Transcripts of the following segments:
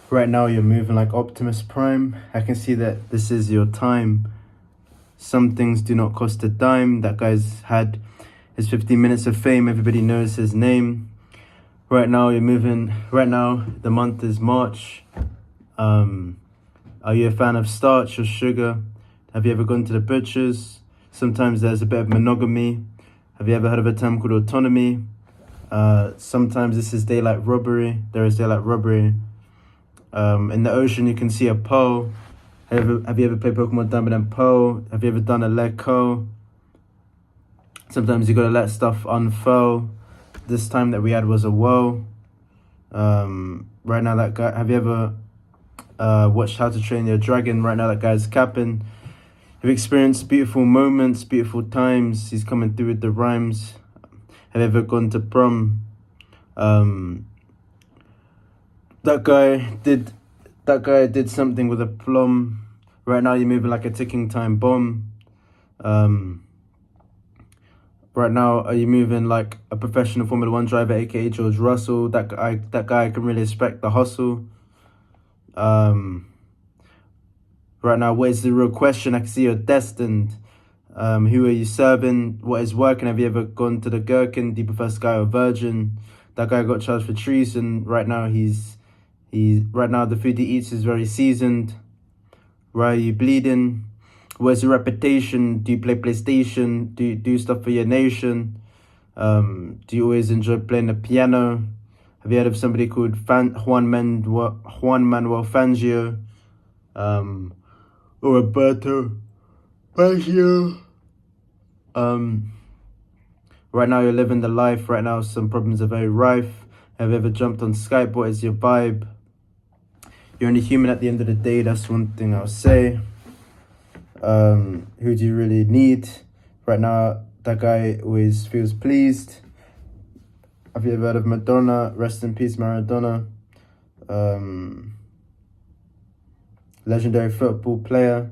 Right now, you're moving like Optimus Prime. I can see that this is your time. Some things do not cost a dime. That guy's had his 15 minutes of fame. Everybody knows his name. Right now, you're moving. Right now, the month is March. Are you a fan of starch or sugar? Have you ever gone to the butcher's? Sometimes there's a bit of monogamy. Have you ever heard of a term called autonomy? Sometimes this is daylight robbery. There is daylight robbery. In the ocean, you can see a pearl. Have you ever played Pokemon Diamond and Pearl? Have you ever done a let go? Sometimes you gotta let stuff unfurl. This time that we had was a woe. Right now, that guy. Have you ever watched How to Train Your Dragon? Right now, that guy's capping. Have you experienced beautiful moments, beautiful times? He's coming through with the rhymes. Have you ever gone to prom? That guy did something with a plum. Right now, you're moving like a ticking time bomb. Right now, are you moving like a professional Formula One driver, aka George Russell? That guy can really respect the hustle. Right now, what is the real question? I can see you're destined. Who are you serving? What is working? Have you ever gone to the Gherkin? Do you prefer Sky or Virgin? That guy got charged for treason. Right now, right now the food he eats is very seasoned. Why are you bleeding? Where's your reputation? Do you play PlayStation? Do you do stuff for your nation? Do you always enjoy playing the piano? Have you heard of somebody called Juan Manuel Fangio? Or Roberto Baggio? Right now you're living the life. Right now some problems are very rife. Have you ever jumped on Skype? What is your vibe? You're only human at the end of the day. That's one thing I'll say. Who do you really need? Right now, that guy always feels pleased. Have you ever heard of Madonna? Rest in peace, Maradona. Legendary football player.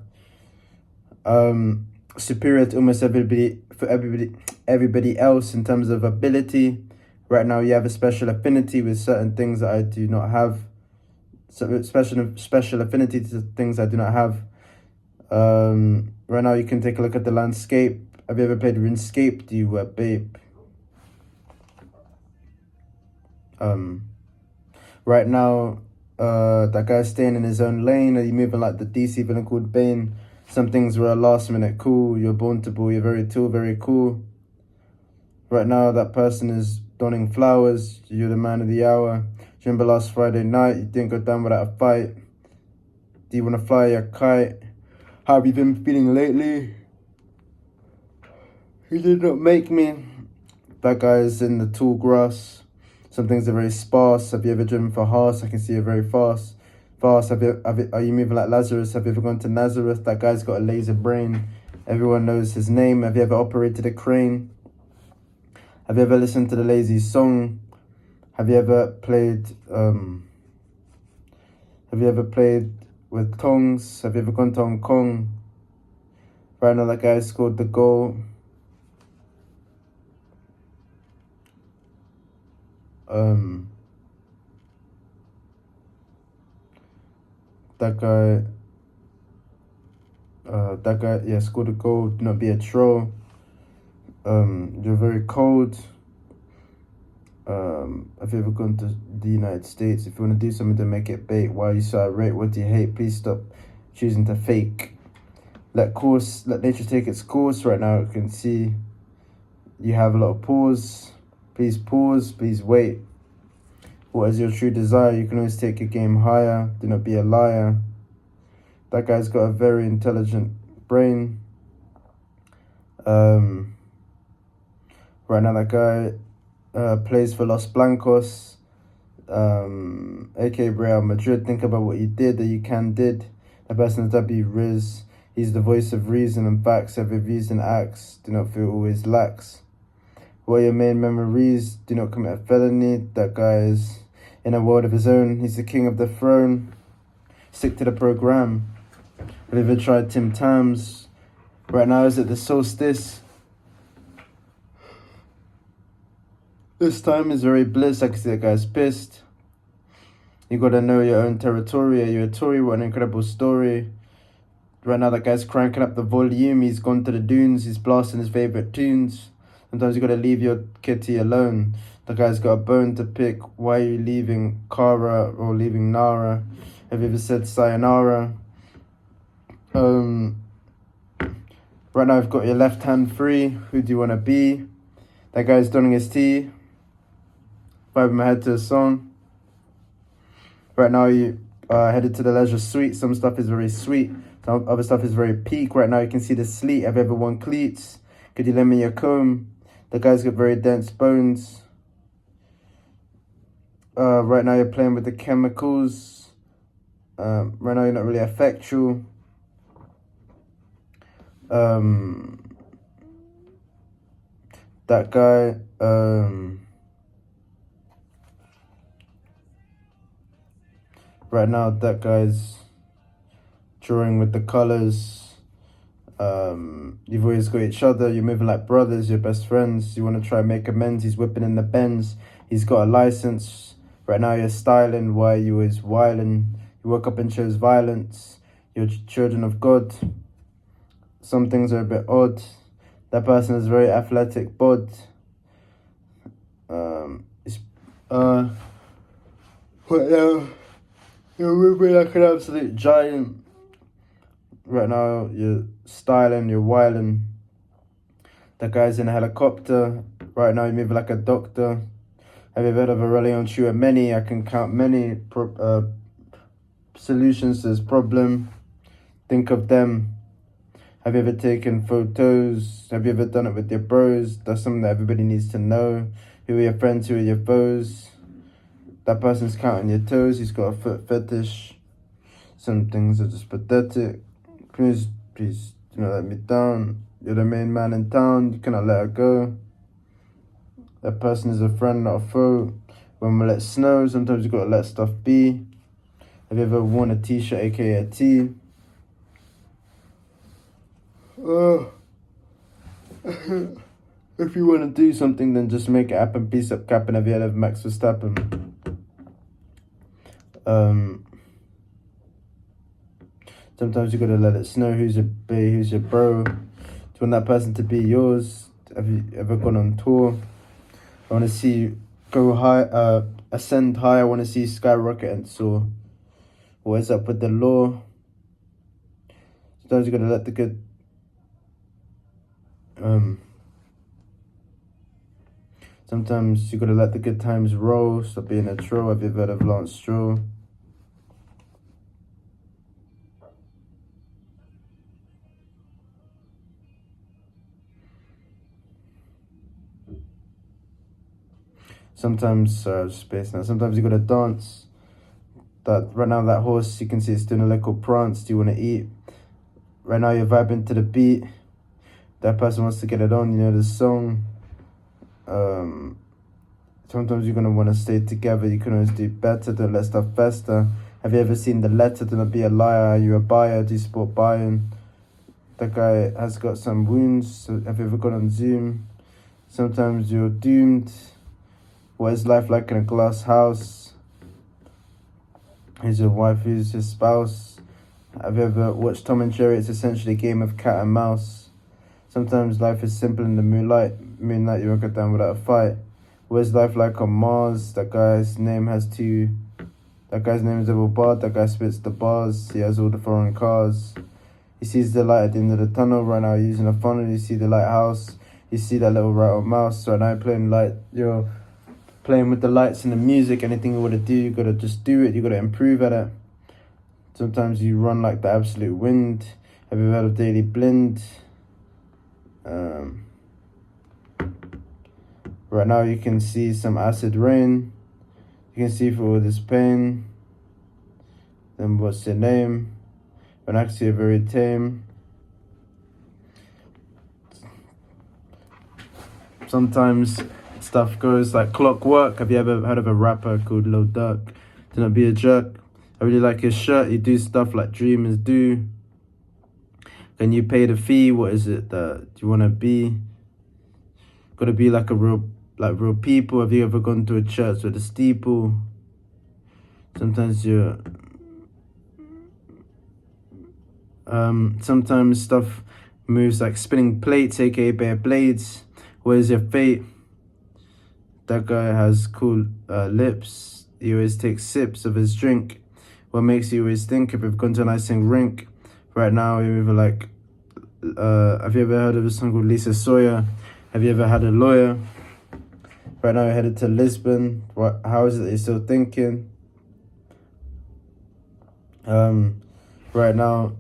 Superior to almost everybody else in terms of ability. Right now, you have a special affinity with certain things that I do not have. So special affinity to things I do not have. Right now, you can take a look at the landscape. Have you ever played RuneScape? Do you babe? Right now, that guy's staying in his own lane. Are you moving like the DC villain called Bane? Some things were a last minute cool. You're born to ball. You're very tall, very cool. Right now, that person is donning flowers. You're the man of the hour. Do you remember last Friday night? You didn't go down without a fight. Do you want to fly your kite? How have you been feeling lately? He did not make me. That guy is in the tall grass. Some things are very sparse. Have you ever driven for horse? I can see you're very fast. Are you moving like Lazarus? Have you ever gone to Nazareth? That guy's got a laser brain. Everyone knows his name. Have you ever operated a crane? Have you ever listened to the Lazy Song? Have you ever played with tongs? Have you ever gone to Hong Kong? Right now, that guy scored the goal. That guy, yeah, scored a goal. Do not be a troll. You're very cold. Have you ever gone to the United States? If you want to do something to make it bait, why are you so irate? What do you hate? Please stop choosing to fake. Let nature take its course. Right now, you can see you have a lot of pause. Please pause. Please wait. What is your true desire? You can always take your game higher. Do not be a liar. That guy's got a very intelligent brain. Right now, that guy plays for Los Blancos, aka Real Madrid. Think about what you did that you did. The person is W Riz. He's the voice of reason and facts. Have reviews and acts. Do not feel always lax. What are your main memories? Do not commit a felony. That guy is in a world of his own. He's the king of the throne. Stick to the program. Have you ever tried Tim Tams? Right now, is it the solstice? This time is very bliss. I can see that guy's pissed. You gotta know your own territory. Are you a Tory? What an incredible story. Right now that guy's cranking up the volume. He's gone to the dunes. He's blasting his favourite tunes. Sometimes you gotta leave your kitty alone. The guy's got a bone to pick. Why are you leaving Kara or leaving Nara? Have you ever said sayonara? Right now I've got your left hand free. Who do you want to be? That guy's donning his tea. Vibing my head to a song. Right now you headed to the leisure suite. Some stuff is very sweet. Some other stuff is very peak. Right now you can see the sleet. Have you ever worn cleats? Could you lend me your comb? The guy's got very dense bones. Right now you're playing with the chemicals. Right now you're not really effectual. That guy, right now that guy's drawing with the colors. You've always got each other. You're moving like brothers. You're best friends. You want to try and make amends. He's whipping in the Benz. He's got a license. Right now you're styling. Why you always wildin'? You woke up and chose violence. You're children of God. Some things are a bit odd. That person is very athletic bod. You're moving like an absolute giant. Right now you're styling, you're wilding. That guy's in a helicopter. Right now you're moving like a doctor. Have you ever heard of a Aurelian Chua? Many, I can count many solutions to this problem. Think of them. Have you ever taken photos? Have you ever done it with your bros? That's something that everybody needs to know. Who are your friends? Who are your foes? That person's counting your toes. He's got a foot fetish. Some things are just pathetic. Please, do not let me down. You're the main man in town. You cannot let her go. That person is a friend, not a foe. When we let snow, sometimes you gotta let stuff be. Have you ever worn a t-shirt, aka a tee? If you want to do something, then just make it happen. Peace up, Captain. Have you heard of Max Verstappen? Sometimes you gotta let it snow. Who's your bae? Who's your bro? Do you want that person to be yours? Have you ever gone on tour? I want to see you go high, ascend high. I want to see you skyrocket and soar. What is up with the law? Sometimes you gotta let the good. Sometimes you gotta let the good times roll. Stop being a troll. Have you ever heard of Lance Stroll? Sometimes, space now. Sometimes you gotta dance. That right now, that horse, you can see it's doing a little prance. Do you want to eat? Right now, you're vibing to the beat. That person wants to get it on. You know the song. Sometimes you're gonna want to stay together. You can always do better. Don't let stuff fester. Have you ever seen The Letter? Do not be a liar. Are you a buyer? Do you support buying? That guy has got some wounds. So have you ever gone on Zoom? Sometimes you're doomed. What is life like in a glass house? Who's your wife? Who's your spouse? Have you ever watched Tom and Jerry? It's essentially a game of cat and mouse. Sometimes life is simple in the moonlight. Moonlight, you won't go down without a fight. What is life like on Mars? That guy's name is Double Bard. That guy spits the bars. He has all the foreign cars. He sees the light at the end of the tunnel. Right now, using a funnel. You see the lighthouse. You see that little rattle mouse. Right now, you're playing with the lights and the music. Anything you want to do, you gotta just do it. You gotta improve at it. Sometimes you run like the absolute wind. Have you heard of Daily Blind? Right now you can see some acid rain. You can see through all this pain. Then what's your name? When actually you're very tame. Sometimes stuff goes like clockwork. Have you ever heard of a rapper called Lil Durk? Do not be a jerk. I really like his shirt. You do stuff like dreamers do. Can you pay the fee? What is it that you want to be? Gotta be like real people. Have you ever gone to a church with a steeple? Sometimes you're sometimes stuff moves like spinning plates, aka bare blades. Where's your fate? That guy has cool lips. He always takes sips of his drink. What makes you always think if you've gone to an icing rink? Right now, you're either like, have you ever heard of a song called Lisa Sawyer? Have you ever had a lawyer? Right now, you're headed to Lisbon. How is it that you're still thinking? Right now,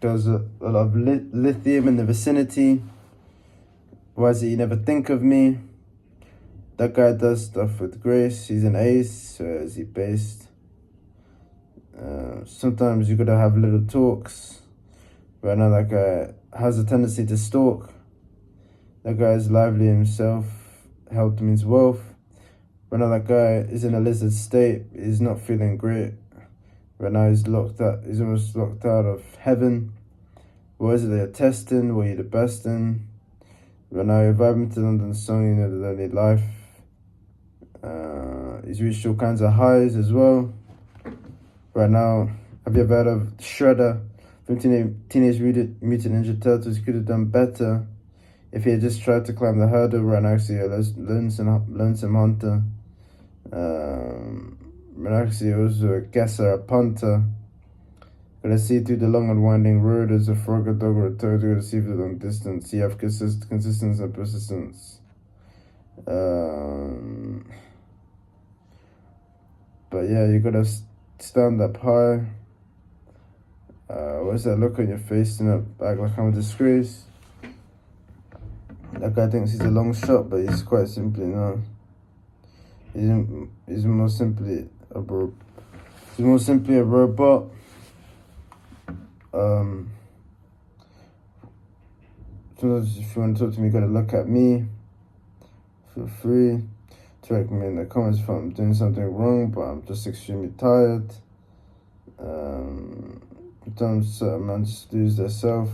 there's a lot of lithium in the vicinity. Why is it you never think of me? That guy does stuff with grace. He's an ace. Where is he based? Sometimes you gotta have little talks. Right now, that guy has a tendency to stalk. That guy is lively himself. Health means wealth. Right now, that guy is in a lizard state. He's not feeling great. Right now, he's locked out. He's almost locked out of heaven. What is it they're testing? What are you the best in? Right now, you're vibing to London song. You know the lonely life. He's reached all kinds of highs as well. Right now, have you ever heard of Shredder from Teenage Mutant Ninja Turtles? He could have done better if he had just tried to climb the hurdle. Right now, actually, a lonesome hunter. Actually, also a guesser, a punter. Gonna see through the long and winding road as a frog, a dog, or a toad. Gonna see through the long distance. You have consistency and persistence. But yeah, you gotta stand up high. What's that look on your face? You know, act like I'm a disgrace. That guy thinks he's a long shot, but he's quite simply not. He's more simply a robot. Sometimes if you want to talk to me, you gotta look at me. Feel free to write me in the comments if I'm doing something wrong, but I'm just extremely tired. Sometimes certain men just lose their self.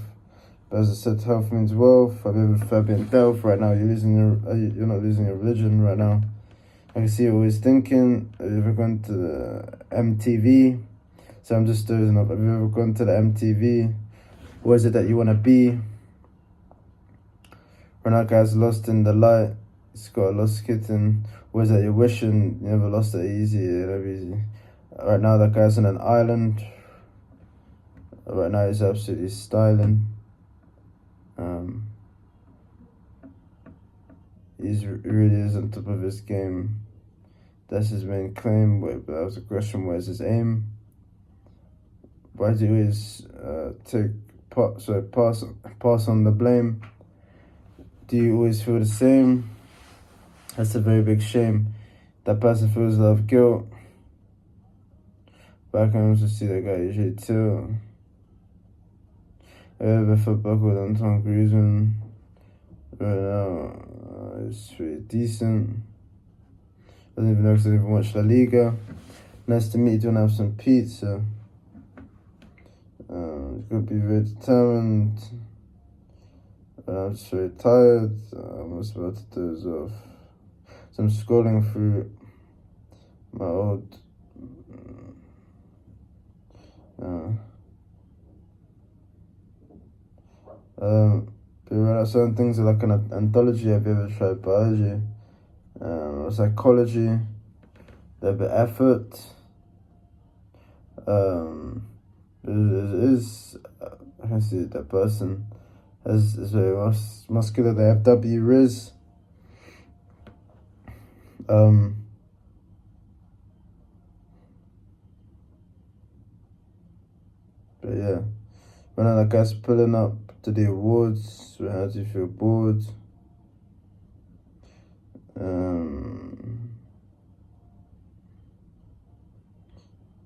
But as I said, health means wealth. Have you ever been dealt? Right now, you're not losing your religion right now. I can see you always thinking. Have you ever gone to the MTV? So I'm just dozing up. Have you ever gone to the MTV? What is it that you want to be? Right now, guy's lost in the light. He's got a lost kitten. What is that you're wishing? You never lost it easy. Never easy. Right now, that guy's on an island. Right now, he's absolutely styling. He really is on top of his game. That's his main claim. But that was a question: where's his aim? Why do you always pass on the blame? Do you always feel the same? That's a very big shame. That person feels a lot of guilt. But I can also see that guy usually too. I ever felt back with Antoine Griezmann. Right now, it's pretty decent. I don't even know because I don't even watch La Liga. Nice to meet you. Do you want to have some pizza? It's going to be very determined. I'm just very tired. I'm just about to doze off. So I'm scrolling through my old certain things are like an anthology. Have you ever tried biology? Or psychology? A bit of effort. I can see that person is very muscular. They have W Riz. But yeah, when that guy's pulling up to the awards, how do you feel bored?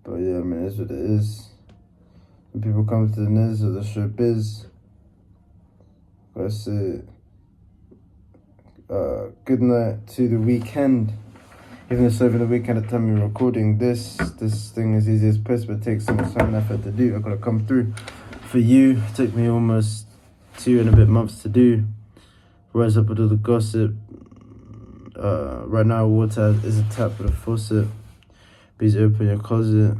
But yeah, I mean, it's what it is. When people come to the Niz or the showbiz, I say, good night to the weekend. Even though it's over the weekend, at the time you're recording this thing is easy as piss, but it takes so much time and effort to do. I've got to come through. For you, it took me almost 2 and a bit months to do. Rise up with all the gossip. Right now, water is a tap with a faucet. Please open your closet.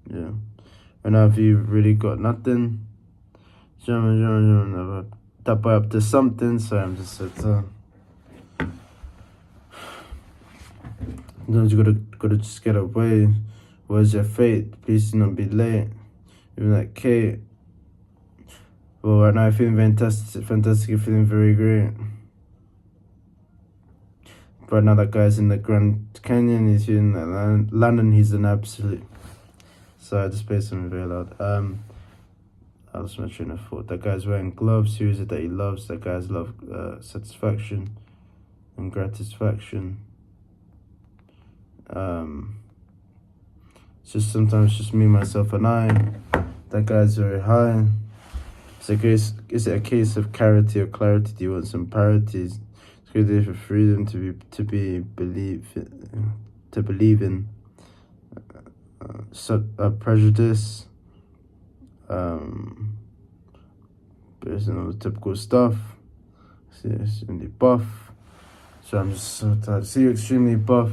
Yeah. Right now, if you really got nothing, that boy up to something. So I'm just sometimes you gotta just get away. Where's your fate? Please do not be late. Even like Kate. Well, right now I'm feeling fantastic. I'm feeling very great. Right now, that guy's in the Grand Canyon. He's in London. He's an absolute. So I just played something very loud. I lost my train of thought. That guy's wearing gloves. Who is it that he loves? That guy's love, satisfaction, and gratification. It's just sometimes just me, myself, and I. That guy's very high. Is it a case of clarity or clarity? Do you want some parities? It's good day for freedom to believe in prejudice. Based on all the typical stuff. See, extremely buff. So I'm just so tired. See you extremely buff.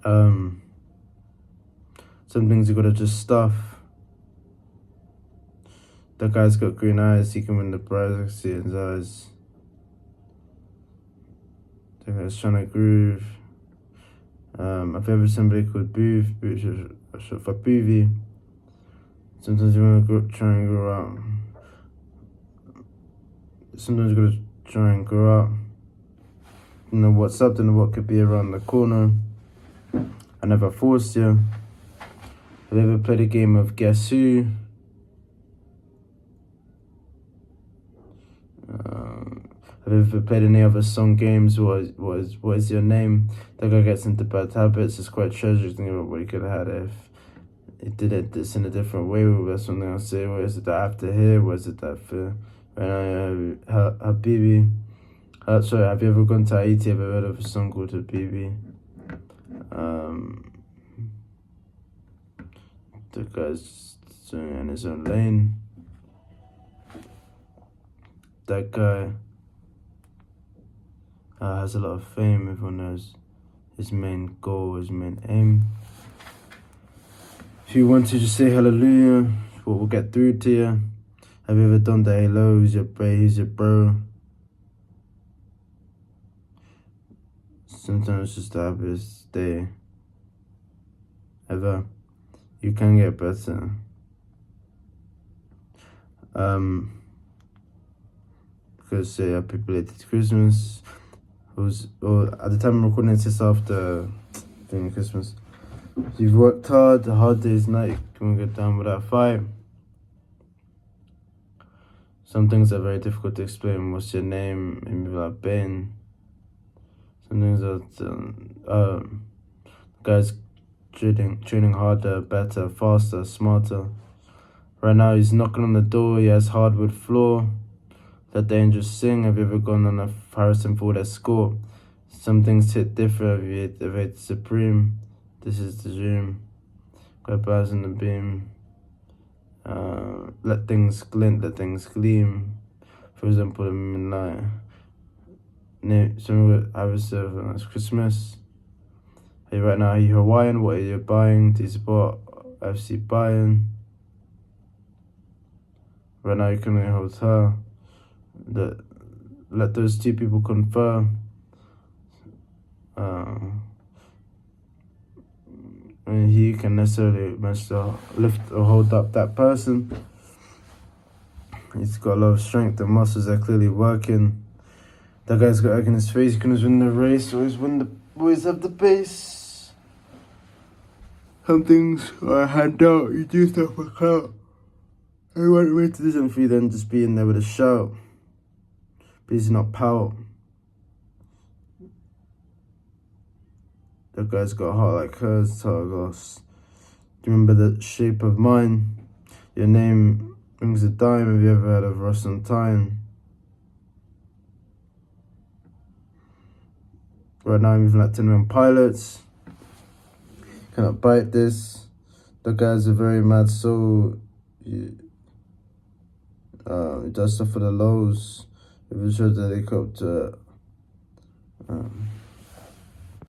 Some things you gotta just stuff. That guy's got green eyes. He can win the prize. I can see it in his eyes. That guy's trying to groove. I've ever somebody called Booth short for Boovy. Sometimes you want to try and grow up. Sometimes you gotta try and grow up. You know what's up, don't know what could be around the corner. I never forced you. Have you ever played a game of Guess Who? Have you ever played any other song games? What is your name? That guy gets into bad habits. It's quite tragic thinking about what he could have had if he did this in a different way. That's something I'll say. What is it that I have to hear? What is it that for? Habibi. Sorry, have you ever gone to Haiti? Have you heard of a song called Habibi? The guy's in his own lane. That guy has a lot of fame. Everyone knows his main goal, his main aim. If you want to just say hallelujah, what will get through to you. Have you ever done the halo? Who's your bro? Who's your bro? Sometimes it's just the happiest day ever. You can get better. Because happy belated Christmas. At the time I'm recording this after Christmas. You've worked hard, the hard day's night, can we get down without fight? Some things are very difficult to explain. What's your name? Maybe like Ben. Some things are guys training harder, better, faster, smarter. Right now he's knocking on the door, he has hardwood floor. That dangerous sing, have you ever gone on a Harrison Ford escort? Some things hit different, have you hit supreme? This is the dream. Got bars in the beam. Let things glint, let things gleam. For example, the midnight. Some I was serving it's Christmas. Hey, right now, are you Hawaiian? What are you buying? Do you support FC Bayern? Right now, you can in a hotel. Let those two people confer. And he can necessarily manage to lift or hold up that person. He's got a lot of strength. The muscles are clearly working. That guy's got egg in his face. He can always win the race. Always have the pace. Some things are a handout. You do stuff for clout. I want to wait to do something for you, then just be in there with a shout. Please do not pout. That guy's got a heart like hers, Targos. Do you remember the shape of mine? Your name rings a dime. Have you ever heard of Ross on Time? Right now I'm moving like 10 million pilots. Cannot bite this. The guy's a very mad soul. He does stuff for the lows. Episode helicopter.